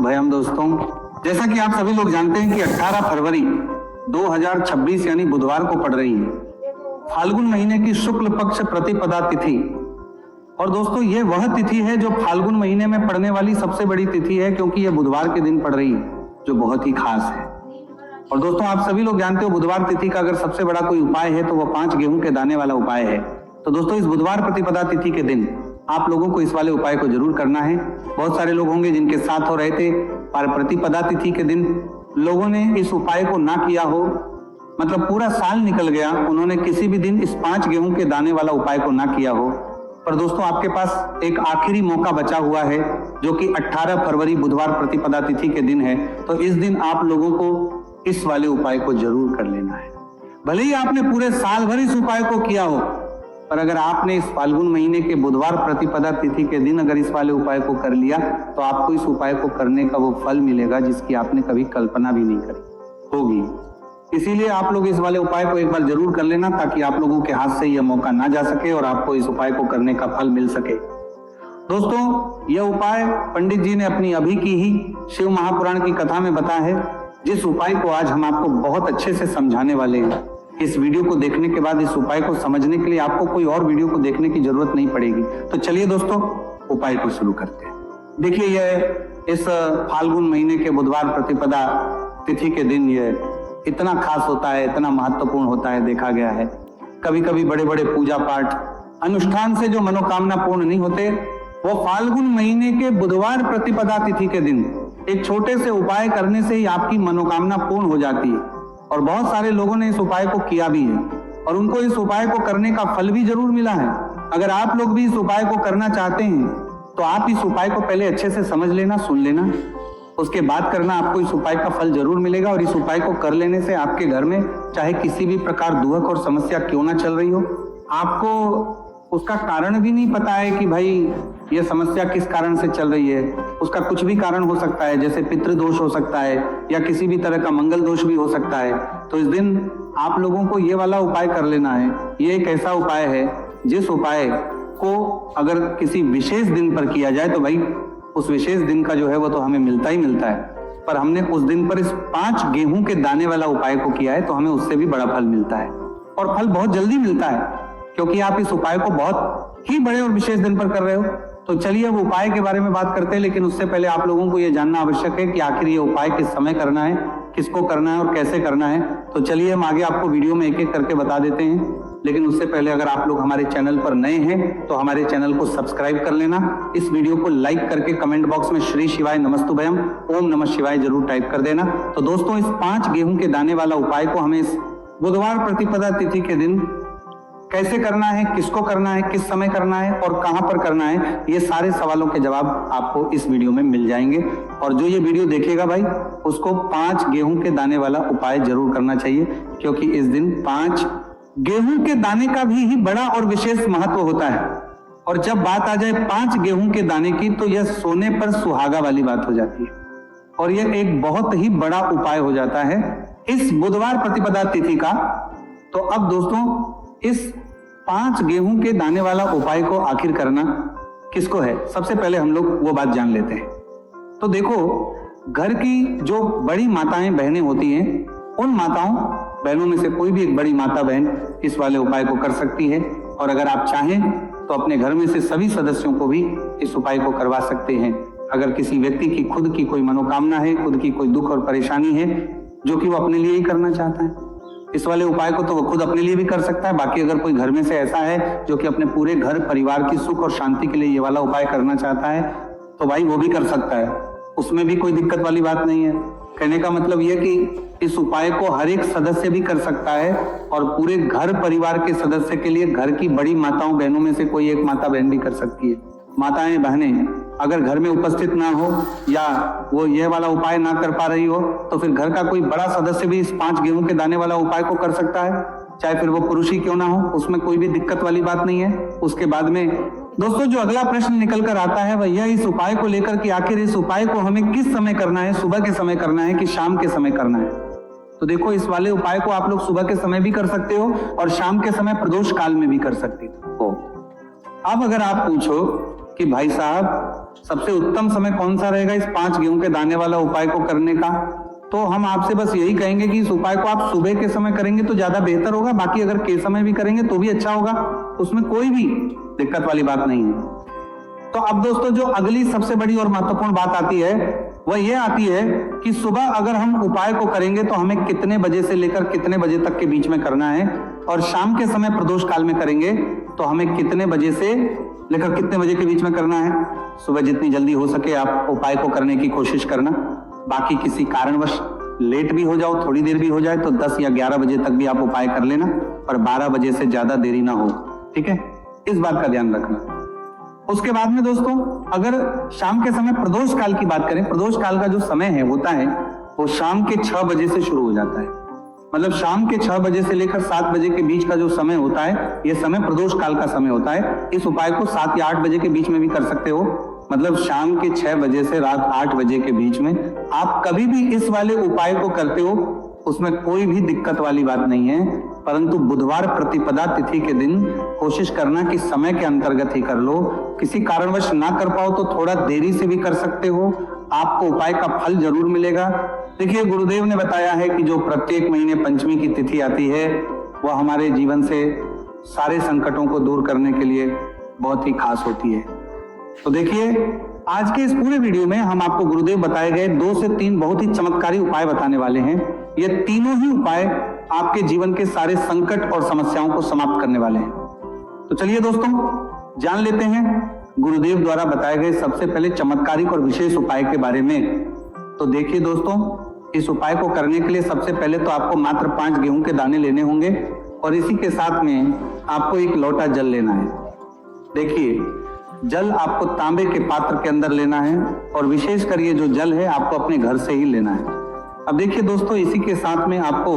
भयम दोस्तों, जैसा कि आप सभी लोग जानते हैं कि 18 फरवरी 2026 यानी बुधवार को पड़ रही है फाल्गुन महीने की शुक्ल पक्ष प्रतिपदा तिथि। और दोस्तों ये वह तिथि है जो फाल्गुन महीने में पड़ने वाली सबसे बड़ी तिथि है, क्योंकि ये बुधवार के दिन पड़ रही है, जो बहुत ही खास है। और दोस्तों आप सभी लोग जानते हो बुधवार तिथि का अगर सबसे बड़ा कोई उपाय है तो वह 5 गेहूं के दाने वाला उपाय है। तो दोस्तों इस बुधवार प्रतिपदा तिथि के दिन आप लोगों को इस वाले उपाय को जरूर करना है। बहुत सारे लोग होंगे जिनके साथ हो रहे थे पर प्रतिपदा तिथि के दिन लोगों ने इस उपाय को ना किया हो, मतलब पूरा साल निकल गया, उन्होंने किसी भी दिन इस 5 गेहूं के दाने वाला उपाय को ना किया हो। पर दोस्तों आपके पास एक आखिरी मौका बचा हुआ है जो कि 18 फरवरी बुधवार प्रतिपदा तिथि के दिन है। तो इस दिन आप लोगों को इस वाले उपाय को जरूर कर लेना है। भले ही आपने पूरे साल भर इस उपाय को किया हो, पर अगर आपने इस फाल्गुन महीने के बुधवार प्रतिपदा तिथि के दिन अगर इस वाले उपाय को कर लिया तो आपको इस उपाय को करने का वो फल मिलेगा जिसकी आपने कभी कल्पना भी नहीं करी होगी। इसीलिए आप लोग इस वाले उपाय को एक बार जरूर कर लेना ताकि आप लोगों के हाथ से यह मौका ना जा सके और आपको इस उपाय को करने का फल मिल सके। दोस्तों यह उपाय पंडित जी ने अपनी अभी की ही शिव महापुराण की कथा में बताया है, जिस उपाय को आज हम आपको बहुत अच्छे से समझाने वाले हैं। इस वीडियो को देखने के बाद इस उपाय को समझने के लिए आपको कोई और वीडियो को देखने की जरूरत नहीं पड़ेगी। तो चलिए दोस्तों उपाय को शुरू करते हैं। देखिए यह इस फाल्गुन महीने के बुधवार प्रतिपदा तिथि के दिन यह इतना खास होता है, इतना महत्वपूर्ण होता है, देखा गया है। कभी कभी बड़े बड़े पूजा पाठ अनुष्ठान से जो मनोकामना पूर्ण नहीं होते, वो फाल्गुन महीने के बुधवार प्रतिपदा तिथि के दिन एक छोटे से उपाय करने से ही आपकी मनोकामना पूर्ण हो जाती है। और बहुत सारे लोगों ने इस उपाय को किया भी है और उनको इस उपाय को करने का फल भी जरूर मिला है। अगर आप लोग भी इस उपाय को करना चाहते हैं तो आप इस उपाय को पहले अच्छे से समझ लेना, सुन लेना, उसके बाद करना, आपको इस उपाय का फल जरूर मिलेगा। और इस उपाय को कर लेने से आपके घर में चाहे किसी भी प्रकार दुख और समस्या क्यों ना चल रही हो, आपको उसका कारण भी नहीं पता है कि भाई ये समस्या किस कारण से चल रही है, उसका कुछ भी कारण हो सकता है, जैसे पितृदोष हो सकता है या किसी भी तरह का मंगल दोष भी हो सकता है। तो इस दिन आप लोगों को ये वाला उपाय कर लेना है। ये एक ऐसा उपाय है जिस उपाय को अगर किसी विशेष दिन पर किया जाए तो भाई उस विशेष दिन का जो है वो तो हमें मिलता ही मिलता है, पर हमने उस दिन पर इस 5 गेहूं के दाने वाला उपाय को किया है तो हमें उससे भी बड़ा फल मिलता है और फल बहुत जल्दी मिलता है, क्योंकि आप इस उपाय को बहुत ही बड़े और विशेष दिन पर कर रहे हो। तो चलिए अब उपाय के बारे में बात करते हैं, लेकिन उससे पहले आप लोगों को यह जानना आवश्यक है कि आखिर ये उपाय किस समय करना है, किसको करना है और कैसे करना है। तो चलिए हम आगे आपको वीडियो में एक एक करके बता देते हैं, लेकिन उससे पहले अगर आप लोग हमारे चैनल पर नए हैं तो हमारे चैनल को सब्सक्राइब कर लेना। इस वीडियो को लाइक करके कमेंट बॉक्स में श्री शिवाय नमस्तुभयम ओम नमः शिवाय जरूर टाइप कर देना। तो दोस्तों इस 5 गेहूं के दाने वाला उपाय को हमें इस बुधवार प्रतिपदा तिथि के दिन कैसे करना है, किसको करना है, किस समय करना है और कहां पर करना है, ये सारे सवालों के जवाब आपको इस वीडियो में मिल जाएंगे। और जो ये वीडियो देखेगा भाई उसको 5 गेहूं के दाने वाला उपाय जरूर करना चाहिए, क्योंकि इस दिन 5 गेहूं के दाने का भी बड़ा और विशेष महत्व होता है। और जब बात आ जाए 5 गेहूं के दाने की तो यह सोने पर सुहागा वाली बात हो जाती है और यह एक बहुत ही बड़ा उपाय हो जाता है इस बुधवार प्रतिपदा तिथि का। तो अब दोस्तों इस 5 गेहूं के दाने वाला उपाय को आखिर करना किसको है, सबसे पहले हम लोग वो बात जान लेते हैं। तो देखो घर की जो बड़ी माताएं बहनें होती हैं, उन माताओं बहनों में से कोई भी एक बड़ी माता बहन इस वाले उपाय को कर सकती है। और अगर आप चाहें तो अपने घर में से सभी सदस्यों को भी इस उपाय को करवा सकते हैं। अगर किसी व्यक्ति की खुद की कोई मनोकामना है, खुद की कोई दुख और परेशानी है जो कि वो अपने लिए ही करना चाहता है, इस वाले उपाय को तो वो खुद अपने लिए भी कर सकता है। बाकी अगर कोई घर में से ऐसा है जो कि अपने पूरे घर परिवार की सुख और शांति के लिए ये वाला उपाय करना चाहता है तो भाई वो भी कर सकता है, उसमें भी कोई दिक्कत वाली बात नहीं है। कहने का मतलब यह कि इस उपाय को हर एक सदस्य भी कर सकता है और पूरे घर परिवार के सदस्य के लिए घर की बड़ी माताओं बहनों में से कोई एक माता बहन भी कर सकती है। माताएं बहनें अगर घर में उपस्थित ना हो या वो ये वाला उपाय ना कर पा रही हो तो फिर घर का कोई बड़ा सदस्य भी इस 5 गेहूं के दाने वाला उपाय को कर सकता है, चाहे फिर वो पुरुष ही क्यों ना हो, उसमें कोई भी दिक्कत वाली बात नहीं है। उसके बाद में दोस्तों जो अगला प्रश्न निकल कर आता है वह यह इस उपाय को लेकर कि आखिर इस उपाय को हमें किस समय करना है, सुबह के समय करना है कि शाम के समय करना है। तो देखो इस वाले उपाय को आप लोग सुबह के समय भी कर सकते हो और शाम के समय प्रदोष काल में भी कर सकते हो। अब अगर आप पूछो कि भाई साहब सबसे उत्तम समय कौन सा रहेगा इस 5 गेहूं के दाने वाला उपाय को करने का, तो हम आपसे बस यही कहेंगे कि इस उपाय को आप सुबह के समय करेंगे तो ज्यादा बेहतर होगा, बाकी अगर के समय भी करेंगे तो भी अच्छा होगा, उसमें कोई भी दिक्कत वाली बात नहीं है। तो अब दोस्तों जो अगली सबसे बड़ी और महत्वपूर्ण बात आती है वह यह आती है कि सुबह अगर हम उपाय को करेंगे तो हमें कितने बजे से लेकर कितने बजे तक के बीच में करना है, और शाम के समय प्रदोष काल में करेंगे तो हमें कितने बजे से लेकर कितने बजे के बीच में करना है। सुबह जितनी जल्दी हो सके आप उपाय को करने की कोशिश करना, बाकी किसी कारणवश लेट भी हो जाओ, थोड़ी देर भी हो जाए तो 10 या 11 बजे तक भी आप उपाय कर लेना, पर 12 बजे से ज्यादा देरी ना हो, ठीक है, इस बात का ध्यान रखना। उसके बाद में दोस्तों अगर शाम के समय प्रदोष काल की बात करें, प्रदोष काल का जो समय है होता है वो शाम के 6 बजे से शुरू हो जाता है, मतलब शाम के 6 बजे से लेकर 7 बजे के बीच का जो समय होता है ये समय प्रदोष काल का समय होता है। इस उपाय को 7 या 8 बजे के बीच में भी कर सकते हो, मतलब शाम के 6 बजे से रात 8 बजे के बीच में आप कभी भी इस वाले उपाय को करते हो, उसमें कोई भी दिक्कत वाली बात नहीं है। परंतु बुधवार प्रतिपदा तिथि के दिन कोशिश करना कि समय के अंतर्गत ही कर लो, किसी कारणवश ना कर पाओ तो थोड़ा देरी से भी कर सकते हो, आपको उपाय का फल जरूर मिलेगा। देखिए गुरुदेव ने बताया है कि जो प्रत्येक महीने पंचमी की तिथि आती है वह हमारे जीवन से सारे संकटों को दूर करने के लिए बहुत ही खास होती है। तो देखिए आज के इस पूरे वीडियो में हम आपको गुरुदेव बताए गए 2 से 3 बहुत ही चमत्कारी उपाय बताने वाले हैं। ये तीनों ही उपाय आपके जीवन के सारे संकट और समस्याओं को समाप्त करने वाले हैं। तो चलिए दोस्तों जान लेते हैं गुरुदेव द्वारा बताए गए सबसे पहले चमत्कारिक और विशेष उपाय के बारे में। तो देखिए दोस्तों, इस उपाय को करने के लिए सबसे पहले तो आपको मात्र 5 गेहूं के दाने लेने होंगे और इसी के साथ में आपको एक लोटा जल लेना है। देखिए जल आपको तांबे के पात्र के अंदर लेना है और विशेषकर ये जो जल है आपको अपने घर से ही लेना है। अब देखिए दोस्तों, इसी के साथ में आपको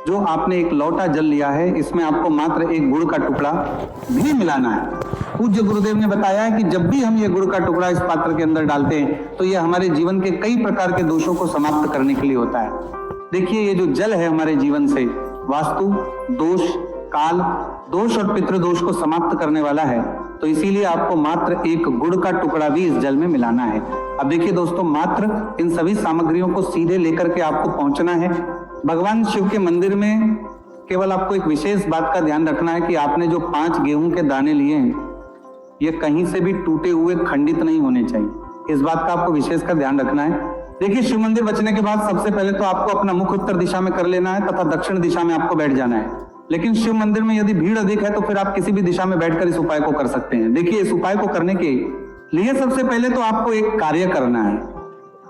जो आपने एक लोटा जल लिया है इसमें आपको मात्र एक गुड़ का टुकड़ा भी मिलाना है। पूज्य गुरुदेव ने बताया है कि जब भी हम ये गुड़ का टुकड़ा इस पात्र के अंदर डालते हैं तो ये हमारे जीवन के कई प्रकार के दोषों को समाप्त करने के लिए होता है। देखिए ये जो जल है हमारे जीवन से वास्तु दोष, काल दोष और पितृदोष को समाप्त करने वाला है, तो इसीलिए आपको मात्र एक गुड़ का टुकड़ा भी इस जल में मिलाना है। अब देखिए दोस्तों, मात्र इन सभी सामग्रियों को सीधे लेकर के आपको पहुंचना है भगवान शिव के मंदिर में। केवल आपको एक विशेष बात का ध्यान रखना है कि आपने जो 5 गेहूं के दाने लिए हैं ये कहीं से भी टूटे हुए खंडित नहीं होने चाहिए, इस बात का आपको विशेष का ध्यान रखना है। देखिए शिव मंदिर बचने के बाद सबसे पहले तो आपको अपना मुख उत्तर दिशा में कर लेना है तथा दक्षिण दिशा में आपको बैठ जाना है। लेकिन शिव मंदिर में यदि भीड़ अधिक है तो फिर आप किसी भी दिशा में बैठकर इस उपाय को कर सकते हैं। देखिए इस उपाय को करने के लिए सबसे पहले तो आपको एक कार्य करना है।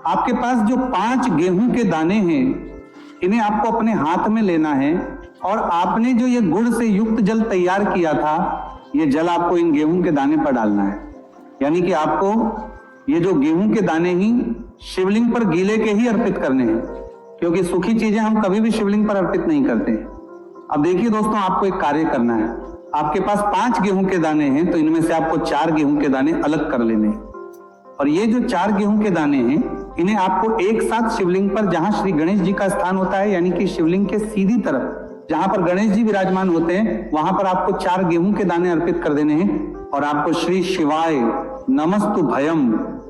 आपके पास जो 5 गेहूं के दाने हैं इन्हें आपको अपने हाथ में लेना है और आपने जो ये गुड़ से युक्त जल तैयार किया था ये जल आपको इन गेहूं के दाने पर डालना है। यानी कि आपको ये जो गेहूं के दाने ही शिवलिंग पर गीले के ही अर्पित करने हैं, क्योंकि सूखी चीजें हम कभी भी शिवलिंग पर अर्पित नहीं करते। अब देखिए दोस्तों, आपको एक कार्य करना है। आपके पास 5 गेहूं के दाने हैं तो इनमें से आपको 4 गेहूं के दाने अलग कर लेने हैं और ये जो 4 गेहूं के दाने हैं इन्हें आपको एक साथ शिवलिंग पर जहां श्री गणेश जी का स्थान होता है, यानी कि शिवलिंग के सीधी तरफ जहां पर गणेश जी विराजमान होते हैं वहां पर आपको 4 गेहूं के दाने अर्पित कर देने हैं और आपको श्री शिवाय नमस्तु भयम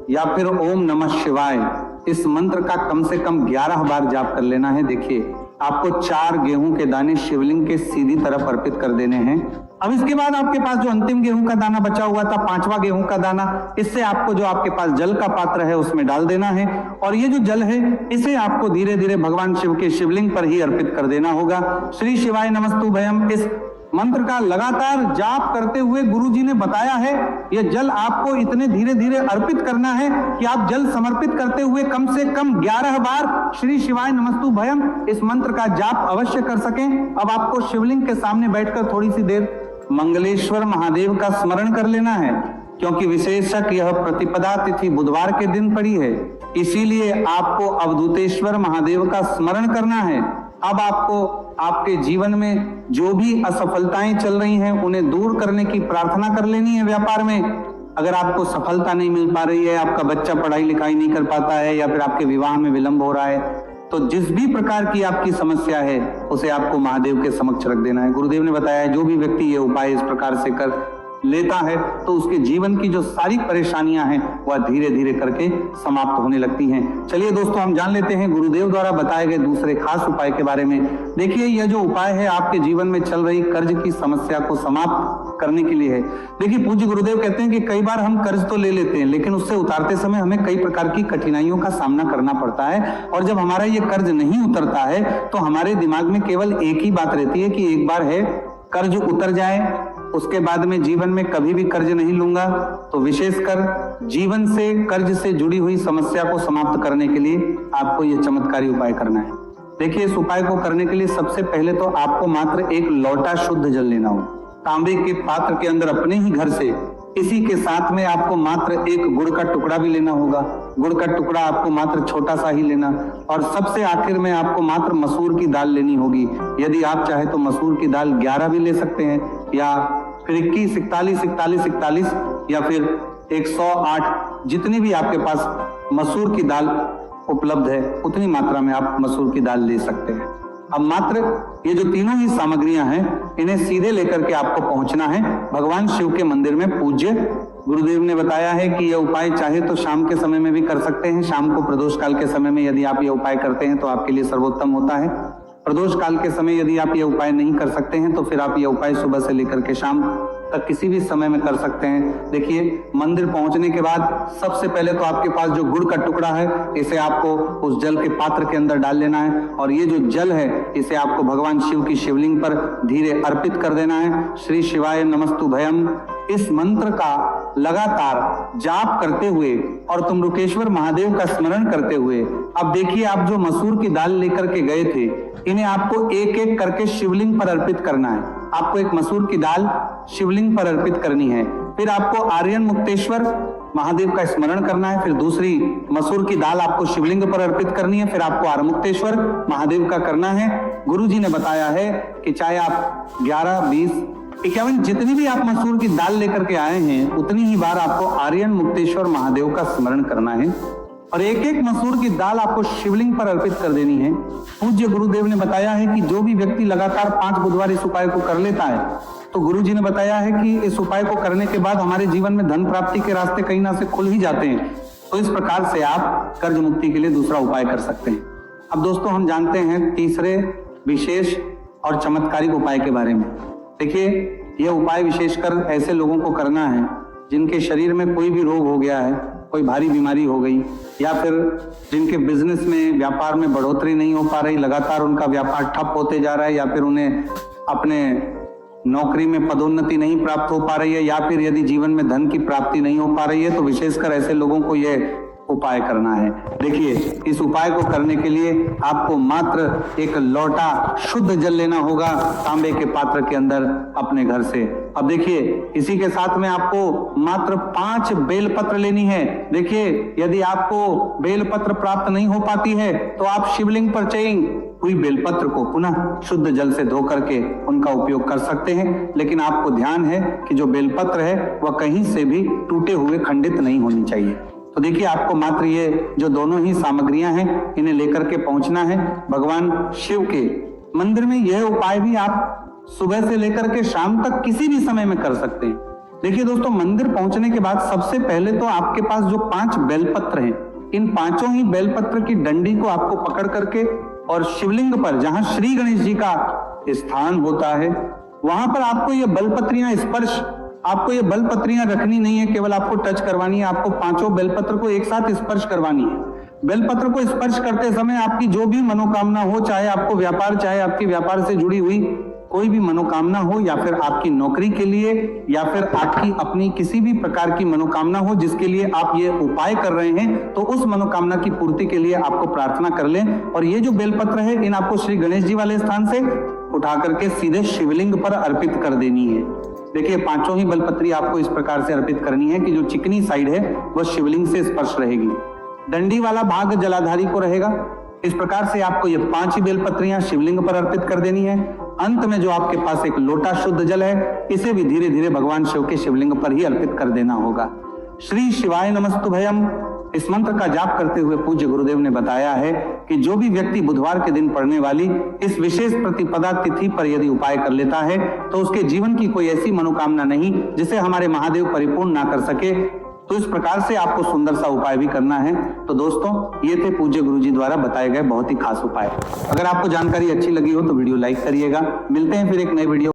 या फिर ओम नमः शिवाय इस मंत्र का कम से कम 11 बार जाप कर लेना है। देखिए आपको 4 गेहूं के दाने शिवलिंग के सीधी तरफ अर्पित कर देने हैं। अब इसके बाद आपके पास जो अंतिम गेहूं का दाना बचा हुआ था, 5वां गेहूं का दाना, इससे आपको जो आपके पास जल का पात्र है उसमें डाल देना है और ये जो जल है इसे आपको धीरे धीरे भगवान शिव के शिवलिंग पर ही अर्पित कर देना होगा। श्री शिवाय नमस्तु भयम इस मंत्र का लगातार जाप करते हुए गुरु जी ने बताया है यह जल आपको इतने धीरे धीरे अर्पित करना है कि आप जल समर्पित करते हुए कम से कम 11 बार श्री शिवाय नमस्तु भयम इस मंत्र का जाप अवश्य कर सकें। अब आपको शिवलिंग के सामने बैठकर थोड़ी सी देर मंगलेश्वर महादेव का स्मरण कर लेना है, क्योंकि विशेषक यह प्रतिपदा तिथि बुधवार के दिन पड़ी है, इसीलिए आपको अवधूतेश्वर महादेव का स्मरण करना है। अब आपको आपके जीवन में जो भी असफलताएं चल रही हैं उन्हें दूर करने की प्रार्थना कर लेनी है। व्यापार में अगर आपको सफलता नहीं मिल पा रही है, आपका बच्चा पढ़ाई लिखाई नहीं कर पाता है या फिर आपके विवाह में विलंब हो रहा है, तो जिस भी प्रकार की आपकी समस्या है उसे आपको महादेव के समक्ष रख देना है। गुरुदेव ने बताया है जो भी व्यक्ति ये उपाय इस प्रकार से कर लेता है तो उसके जीवन की जो सारी परेशानियां हैं वह धीरे धीरे करके समाप्त होने लगती हैं। चलिए दोस्तों, हम जान लेते हैं गुरुदेव द्वारा बताए गए दूसरे खास उपाय के बारे में। देखिए, यह जो उपाय है आपके जीवन में चल रही कर्ज की समस्या को समाप्त करने के लिए है। देखिए, पूज्य गुरुदेव कहते हैं कि कई बार हम कर्ज तो ले लेते हैं, लेकिन उससे उतारते समय हमें कई प्रकार की कठिनाइयों का सामना करना पड़ता है। और जब हमारा ये कर्ज नहीं उतरता है तो हमारे दिमाग में केवल एक ही बात रहती है कि एक बार है कर्ज उतर जाए, उसके बाद में जीवन में कभी भी कर्ज नहीं लूंगा। तो विशेषकर जीवन से कर्ज से जुड़ी हुई समस्या को समाप्त करने के लिए आपको यह चमत्कारी उपाय करना है। देखिए, इस उपाय को करने के लिए सबसे पहले तो आपको मात्र एक लोटा शुद्ध जल लेना हो। तांबे के पात्र के अंदर अपने ही घर से, इसी के साथ में आपको मात्र एक गुड़ का टुकड़ा भी लेना होगा। गुड़ का टुकड़ा आपको मात्र छोटा सा ही लेना, और सबसे आखिर में आपको मात्र मसूर की दाल लेनी होगी। यदि आप चाहे तो मसूर की दाल 11 भी ले सकते हैं, या फिर 21, 41, 41, 41 या फिर 108, जितनी भी आपके पास मसूर की दाल उपलब्ध है उतनी मात्रा में आप मसूर की दाल ले सकते हैं। अब मात्र ये जो तीनों ही सामग्रियां हैं इन्हें सीधे लेकर के आपको पहुंचना है भगवान शिव के मंदिर में। पूज्य गुरुदेव ने बताया है कि यह उपाय चाहे तो शाम के समय में भी कर सकते हैं। शाम को प्रदोष काल के समय में यदि आप यह उपाय करते हैं तो आपके लिए सर्वोत्तम होता है। प्रदोष काल के समय यदि आप यह उपाय नहीं कर सकते हैं तो फिर आप यह उपाय सुबह से लेकर के शाम तक किसी भी समय में कर सकते हैं। देखिए, मंदिर पहुंचने के बाद सबसे पहले तो आपके पास जो गुड़ का टुकड़ा है इसे आपको उस जल के पात्र के अंदर डाल लेना है, और ये जो जल है इसे आपको भगवान शिव की शिवलिंग पर धीरे अर्पित कर देना है। श्री शिवाय नमस्तुभयम, इस मंत्र का लगातार जाप करते हुए और तुम्रुकेश्वर महादेव का स्मरण करते हुए, अब देखिए, आप जो मसूर की दाल लेकर के गए थे इन्हें आपको एक एक करके शिवलिंग पर अर्पित करना है। आपको एक मसूर की दाल शिवलिंग पर अर्पित करनी है, फिर आपको आर्यन मुक्तेश्वर महादेव का स्मरण करना है, फिर दूसरी मसूर की दाल आपको शिवलिंग पर अर्पित करनी है, फिर आपको आर्यमुक्तेश्वर महादेव का करना है। गुरुजी ने बताया है कि चाहे आप 11, 20, 51 जितनी भी आप मसूर की दाल लेकर के आए हैं उतनी ही बार आपको आर्यन मुक्तेश्वर महादेव का स्मरण करना है, और एक एक मसूर की दाल आपको शिवलिंग पर अर्पित कर देनी है। पूज्य गुरुदेव ने बताया है कि जो भी व्यक्ति लगातार 5 बुधवार इस उपाय को कर लेता है तो गुरुजी ने बताया है कि इस उपाय को करने के बाद हमारे जीवन में धन प्राप्ति के रास्ते कहीं ना से खुल ही जाते हैं। तो इस प्रकार से आप कर्ज मुक्ति के लिए दूसरा उपाय कर सकते हैं। अब दोस्तों, हम जानते हैं तीसरे विशेष और चमत्कारिक उपाय के बारे में। देखिए, यह उपाय विशेषकर ऐसे लोगों को करना है जिनके शरीर में कोई भी रोग हो गया है, कोई भारी बीमारी हो गई, या फिर जिनके बिजनेस में, व्यापार में बढ़ोतरी नहीं हो पा रही, लगातार उनका व्यापार ठप होते जा रहा है, या फिर उन्हें अपने नौकरी में पदोन्नति नहीं प्राप्त हो पा रही है, या फिर यदि जीवन में धन की प्राप्ति नहीं हो पा रही है, तो विशेषकर ऐसे लोगों को यह उपाय करना है। देखिए, इस उपाय को करने के लिए आपको मात्र एक लोटा शुद्ध जल लेना होगा तांबे के पात्र के अंदर अपने घर से। अब देखिए, इसी के साथ में आपको मात्र 5 बेलपत्र लेनी है। देखिए, यदि आपको बेलपत्र प्राप्त नहीं हो पाती है तो आप शिवलिंग पर चढ़ी हुई बेलपत्र को पुनः शुद्ध जल से धो करके उनका उपयोग कर सकते हैं। लेकिन आपको ध्यान है कि जो बेलपत्र है वह कहीं से भी टूटे हुए खंडित नहीं होनी चाहिए। तो देखिए, आपको मात्र ये जो दोनों ही सामग्रियां हैं इन्हें लेकर के पहुंचना है भगवान शिव के मंदिर में। यह उपाय भी आप सुबह से लेकर के शाम तक किसी भी समय में कर सकते हैं। देखिए दोस्तों, मंदिर पहुंचने के बाद सबसे पहले तो आपके पास जो 5 बेलपत्र हैं, इन 5 ही बेलपत्र की डंडी को आपको पकड़ करके और शिवलिंग पर, जहां श्री गणेश जी का स्थान होता है, वहां पर आपको ये बेलपत्रियां स्पर्श, आपको ये बेलपत्रियां रखनी नहीं है, केवल आपको टच करवानी है। आपको 5 बेलपत्र को एक साथ स्पर्श करवानी है। बेलपत्र को स्पर्श करते समय आपकी जो भी मनोकामना हो, चाहे आपको व्यापार, चाहे आपकी व्यापार से जुड़ी हुई कोई भी मनोकामना हो, या फिर आपकी नौकरी के लिए, या फिर आपकी अपनी किसी भी प्रकार की मनोकामना हो जिसके लिए आप ये उपाय कर रहे हैं, तो उस मनोकामना की पूर्ति के लिए आपको प्रार्थना कर लें। और ये जो बेलपत्र है, इन आपको श्री गणेश जी वाले स्थान से उठा करके सीधे शिवलिंग पर अर्पित कर देनी है। देखिए, 5 ही बेलपत्री आपको इस प्रकार से अर्पित करनी है कि जो चिकनी साइड है वह शिवलिंग से स्पर्श रहेगी, डंडी वाला भाग जलाधारी को रहेगा। इस प्रकार से आपको ये 5 ही बेलपत्रियां शिवलिंग पर अर्पित कर देनी है। अंत में जो आपके पास एक लोटा शुद्ध जल है, इसे भी धीरे धीरे भगवान शिव के शिवलिंग पर ही अर्पित कर देना होगा। श्री शिवाय नमस्तुभयम, इस मंत्र का जाप करते हुए पूज्य गुरुदेव ने बताया है कि जो भी व्यक्ति बुधवार के दिन पड़ने वाली इस विशेष प्रतिपदा तिथि पर यदि उपाय कर लेता है तो उसके जीवन की कोई ऐसी मनोकामना नहीं जिसे हमारे महादेव परिपूर्ण ना कर सके। तो इस प्रकार से आपको सुंदर सा उपाय भी करना है। तो दोस्तों, ये थे पूज्य गुरुजी द्वारा बताए गए बहुत ही खास उपाय। अगर आपको जानकारी अच्छी लगी हो तो वीडियो लाइक करिएगा। मिलते हैं फिर एक नए वीडियो।